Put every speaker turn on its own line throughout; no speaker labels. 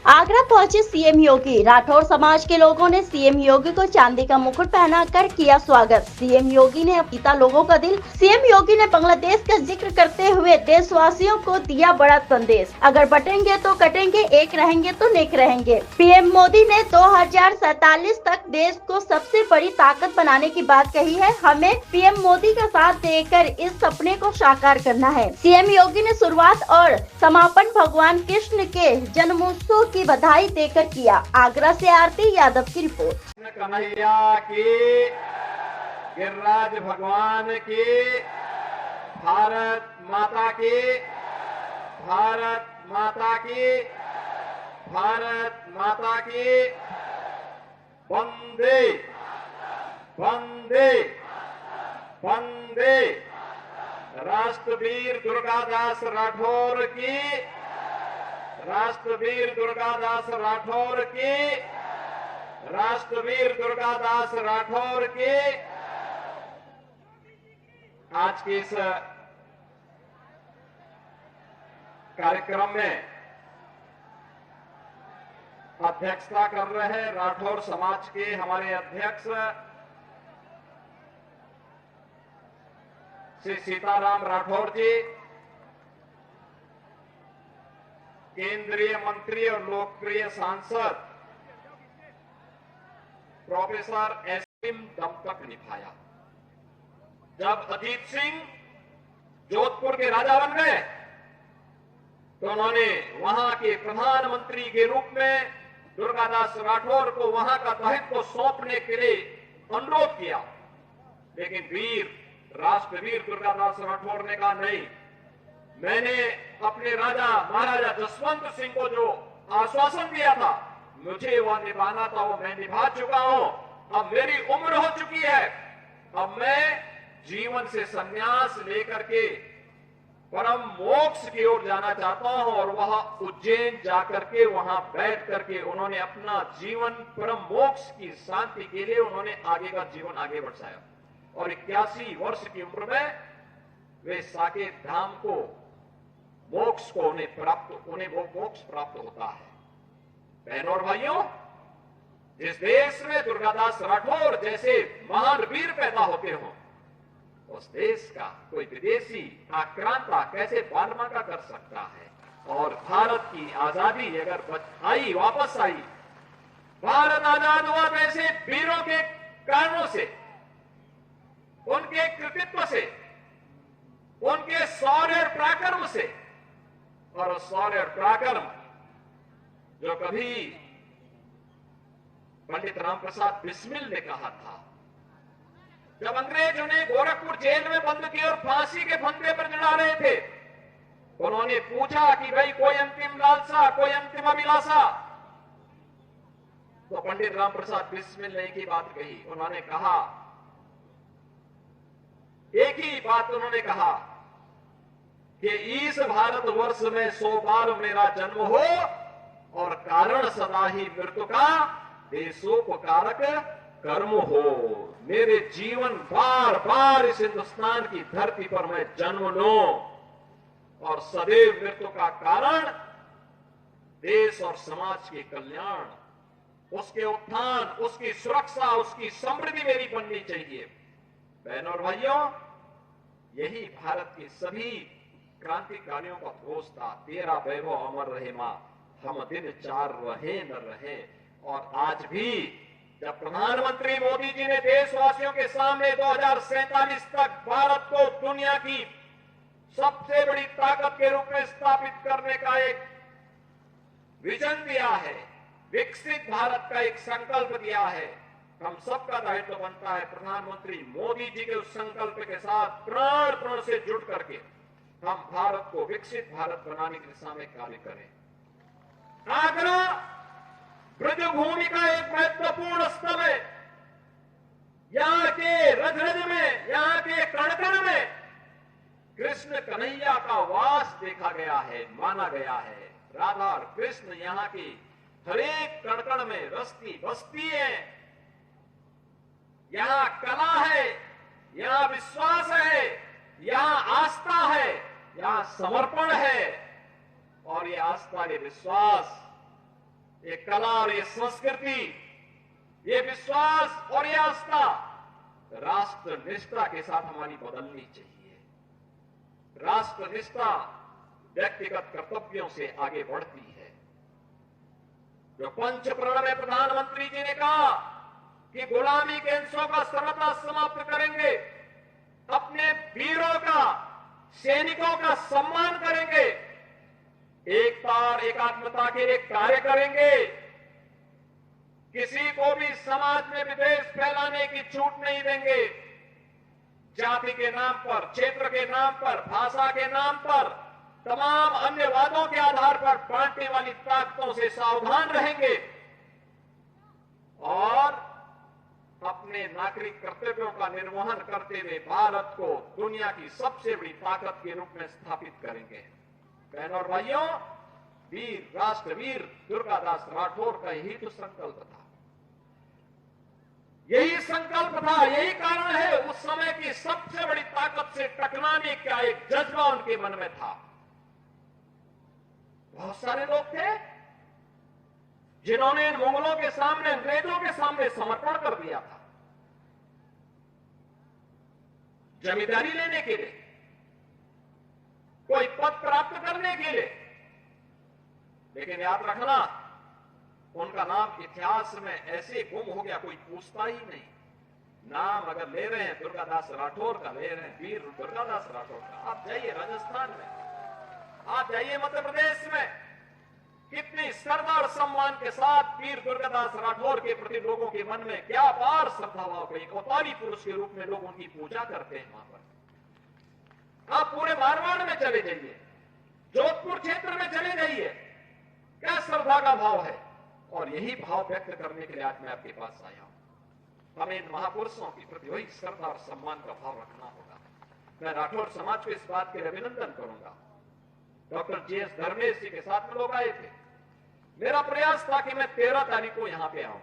आगरा पहुंचे सीएम योगी। राठौर समाज के लोगों ने सीएम योगी को चांदी का मुकुट पहनाकर किया स्वागत। सीएम योगी ने जीता लोगों का दिल। सीएम योगी ने बांग्लादेश का जिक्र करते हुए देशवासियों को दिया बड़ा संदेश। अगर बटेंगे तो कटेंगे, एक रहेंगे तो नेक रहेंगे। पीएम मोदी ने 2047 तक देश को सबसे बड़ी ताकत बनाने की बात कही है। हमें पीएम मोदी का साथ देकर इस सपने को साकार करना है। सीएम योगी ने शुरुआत और समापन भगवान कृष्ण के जन्मोत्सव की बधाई देकर किया। आगरा से आरती यादव की रिपोर्ट।
कन्हैया की, गिरिराज भगवान की, भारत माता की, भारत माता की, भारत माता की। वंदे वंदे वंदे। राष्ट्रवीर दुर्गादास राठौर की, राष्ट्रवीर दुर्गादास राठौर की, राष्ट्रवीर दुर्गादास राठौर की। आज के इस कार्यक्रम में अध्यक्षता कर रहे हैं राठौर समाज के हमारे अध्यक्ष श्री सीताराम राठौर जी, केंद्रीय मंत्री और लोकप्रिय सांसद प्रोफेसर एसएम दम तक निभाया। जब अजीत सिंह जोधपुर के राजा बन गए तो उन्होंने वहां के प्रधानमंत्री के रूप में दुर्गादास राठौर को वहां का दायित्व सौंपने के लिए अनुरोध किया, लेकिन राष्ट्रवीर दुर्गादास राठौर ने कहा नहीं, मैंने अपने राजा महाराजा जसवंत सिंह को जो आश्वासन दिया था मुझे वह निभाना था, वो मैं निभा चुका हूं। अब मेरी उम्र हो चुकी है, अब मैं जीवन से संन्यास लेकर के परम मोक्ष की ओर जाना चाहता हूं। और वह उज्जैन जाकर के वहां बैठ करके उन्होंने अपना जीवन परम मोक्ष की शांति के लिए उन्होंने आगे का जीवन आगे बढ़ाया। और 81 वर्ष की उम्र में वे साकेत धाम को मोक्ष को उन्हें वो मोक्ष प्राप्त होता है। बहनों और भाइयों, जिस देश में दुर्गादास राठौर जैसे महान वीर पैदा होते हो, उस देश का कोई विदेशी आक्रांता कैसे बालमाका कर सकता है। और भारत की आजादी अगर आई, वापस आई, भारत आजाद हुआ तो ऐसे वीरों के कारणों से, उनके कृतित्व से, उनके शौर्य और पराक्रम से। और शौर्य और पराक्रम जो कभी पंडित रामप्रसाद बिस्मिल ने कहा था, जब अंग्रेज उन्हें गोरखपुर जेल में बंद किए और फांसी के फंदे पर चढ़ा रहे थे, उन्होंने पूछा कि भाई कोई अंतिम लालसा, कोई अंतिम अभिलाषा? तो पंडित रामप्रसाद बिस्मिल ने एक ही बात कही। उन्होंने कहा, एक ही बात उन्होंने कहा कि इस भारतवर्ष में 100 बार मेरा जन्म हो और कारण सदा ही मृत्यु का देशोपकारक कर्म हो। मेरे जीवन बार बार इस हिंदुस्तान की धरती पर मैं जन्म लूं और सदैव मृत्यु का कारण देश और समाज के कल्याण, उसके उत्थान, उसकी सुरक्षा, उसकी समृद्धि मेरी बननी चाहिए। बहनों और भाइयों, यही भारत के सभी क्रांतिकारियों का घोष था, तेरा वैभव अमर रहे मां, हम दिन चार रहे न रहे। और आज भी जब प्रधानमंत्री मोदी जी ने देशवासियों के सामने 2047 तक भारत को दुनिया की सबसे बड़ी ताकत के रूप में स्थापित करने का एक विजन दिया है, विकसित भारत का एक संकल्प दिया है, हम सबका दायित्व बनता है प्रधानमंत्री मोदी जी के उस संकल्प के साथ प्राण से जुट करके हम भारत को विकसित भारत बनाने की दिशा में कार्य करें। आगरा ब्रजभूमि का एक महत्वपूर्ण स्थल है। यहाँ के रज में, यहाँ के कण में कृष्ण कन्हैया का वास देखा गया है, माना गया है। राधा और कृष्ण यहाँ की हरेक कण में रस्ती बसती है। यहाँ कला है, यहाँ विश्वास है, यहाँ आस्था है, यहाँ समर्पण है। और ये आस्था, ये विश्वास ये कला और ये संस्कृति, ये विश्वास और ये आस्था राष्ट्र निष्ठा के साथ हमारी बदलनी चाहिए। राष्ट्र निष्ठा व्यक्तिगत कर्तव्यों से आगे बढ़ती है। जो पंच प्रण में प्रधानमंत्री जी ने कहा कि गुलामी के अंशों का सर्वथा समाप्त करेंगे, अपने वीरों का, सैनिकों का सम्मान करेंगे, एकता और एकात्मता के लिए कार्य करेंगे, किसी को भी समाज में विद्वेष फैलाने की छूट नहीं देंगे, जाति के नाम पर, क्षेत्र के नाम पर, भाषा के नाम पर, तमाम अन्य वादों के आधार पर बांटने वाली ताकतों से सावधान रहेंगे और अपने नागरिक कर्तव्यों का निर्वहन करते हुए भारत को दुनिया की सबसे बड़ी ताकत के रूप में स्थापित करेंगे। बहनों और भाइयों, वीर राष्ट्रवीर दुर्गादास राठौर का यही तो संकल्प था, यही संकल्प था, यही कारण है उस समय की सबसे बड़ी ताकत से टकराने का एक जज्बा उनके मन में था। बहुत सारे लोग थे जिन्होंने इन मुगलों के सामने, अंग्रेजों के सामने समर्पण कर दिया था जमींदारी लेने के लिए, कोई पद प्राप्त करने के लिए। लेकिन याद रखना, उनका नाम इतिहास में ऐसे गुम हो गया, कोई पूछता ही नहीं। नाम अगर ले रहे हैं दुर्गादास राठौर का, ले रहे हैं वीर दुर्गादास राठौर का। आप जाइए राजस्थान में, आप जाइए मध्य प्रदेश में, कितनी श्रद्धा और सम्मान के साथ वीर दुर्गादास राठौर के प्रति लोगों के मन में क्या अपार श्रद्धा भाव, एक अवतारी पुरुष के रूप में लोग उनकी पूजा करते हैं। वहां पर आप पूरे मारवाड़ में चले जाइए, जोधपुर क्षेत्र में चले जाइए, क्या श्रद्धा का भाव है। और यही भाव व्यक्त करने के लिए आज मैं आपके पास आया हूं। हमें इन महापुरुषों के प्रति वही श्रद्धा और सम्मान का भाव रखना होगा। मैं राठौर समाज को इस बात के लिए अभिनंदन करूंगा। डॉक्टर जीएस धर्मेश जी के साथ में लोग आए थे। मेरा प्रयास था कि मैं 13 तारीख को यहां पे आऊं,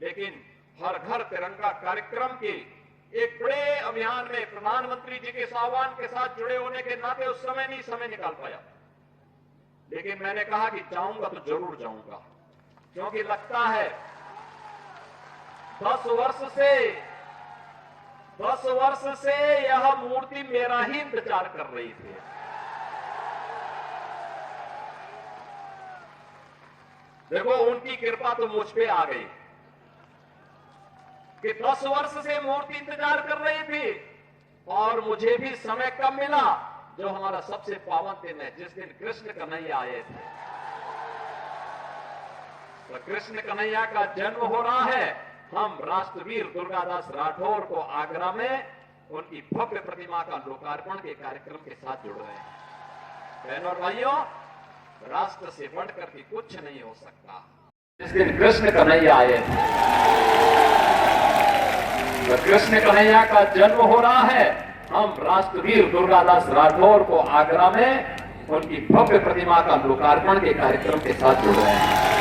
लेकिन हर घर तिरंगा कार्यक्रम के एक बड़े अभियान में प्रधानमंत्री जी के आह्वान के साथ जुड़े होने के नाते उस समय नहीं समय निकाल पाया। लेकिन मैंने कहा कि जाऊंगा तो जरूर जाऊंगा, क्योंकि लगता है 10 वर्ष से यह मूर्ति मेरा ही इंतजार कर रही थी। देखो, उनकी कृपा तो मुझ पे आ गई कि 10 वर्ष से मूर्ति इंतजार कर रही थी और मुझे भी समय कब मिला, जो हमारा सबसे पावन दिन है, जिस दिन कृष्ण कन्हैया आए थे। तो कृष्ण कन्हैया का जन्म हो रहा है। हम राष्ट्रवीर दुर्गादास राठौर को आगरा में उनकी भव्य प्रतिमा का लोकार्पण के कार्यक्रम के साथ जुड़ रहे हैं। बहनों और भाइयों, राष्ट्र से बढ़कर के कुछ नहीं हो सकता। जिस दिन कृष्ण कन्हैया आए थे, तो कृष्ण कन्हैया का जन्म हो रहा है। हम राष्ट्रवीर दुर्गादास राठौर को आगरा में उनकी भव्य प्रतिमा का लोकार्पण के कार्यक्रम के साथ जुड़ रहे हैं।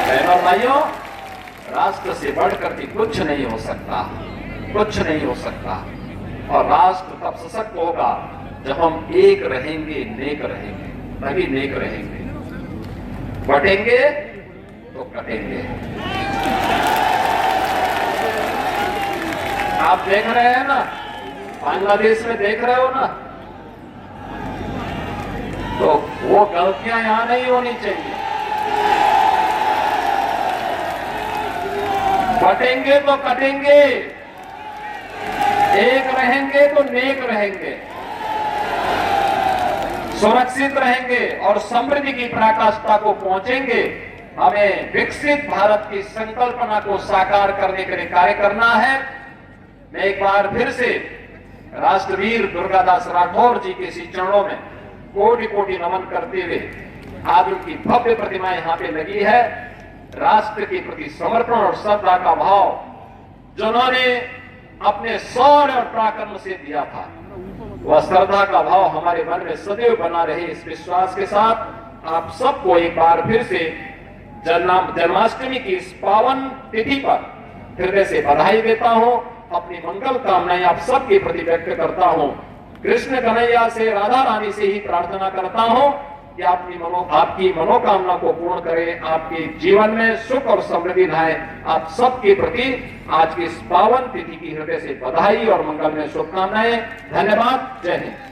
बहनों और भाइयों, राष्ट्र से बढ़कर के कुछ नहीं हो सकता, कुछ नहीं हो सकता। और राष्ट्र तब सशक्त होगा जब हम एक रहेंगे, नेक रहेंगे, तभी नेक रहेंगे। बटेंगे तो कटेंगे। आप देख रहे हैं ना, बांग्लादेश में देख रहे हो ना, तो वो गलतियां यहां नहीं होनी चाहिए। बटेंगे तो कटेंगे, एक रहेंगे तो नेक रहेंगे, सुरक्षित रहेंगे और समृद्धि की पराकाष्ठा को पहुंचेंगे। हमें विकसित भारत की संकल्पना को साकार करने के लिए कार्य करना है। मैं एक बार फिर से राष्ट्रवीर दुर्गादास राठौर जी के श्री चरणों में कोटि कोटि नमन करते हुए, आज उनकी भव्य प्रतिमा यहाँ पे लगी है। राष्ट्र के प्रति समर्पण और श्रद्धा का भाव जिन्होंने अपने शौर्य और पराक्रम से दिया था, वह श्रद्धा का भाव हमारे मन में सदैव बना रहे। इस विश्वास के साथ आप सबको एक बार फिर से जन्माष्टमी की इस पावन तिथि पर हृदय से बधाई देता हूं। अपनी मंगल कामनाएं आप सबके प्रति व्यक्त करता हूं। कृष्ण कन्हैया से, राधा रानी से ही प्रार्थना करता हूं कि आपकी मनोकामना को पूर्ण करे, आपके जीवन में सुख और समृद्धि लाए। आप सबके प्रति आज की इस पावन तिथि की हृदय से बधाई और मंगलमय शुभकामनाएं। धन्यवाद। जय हिंद।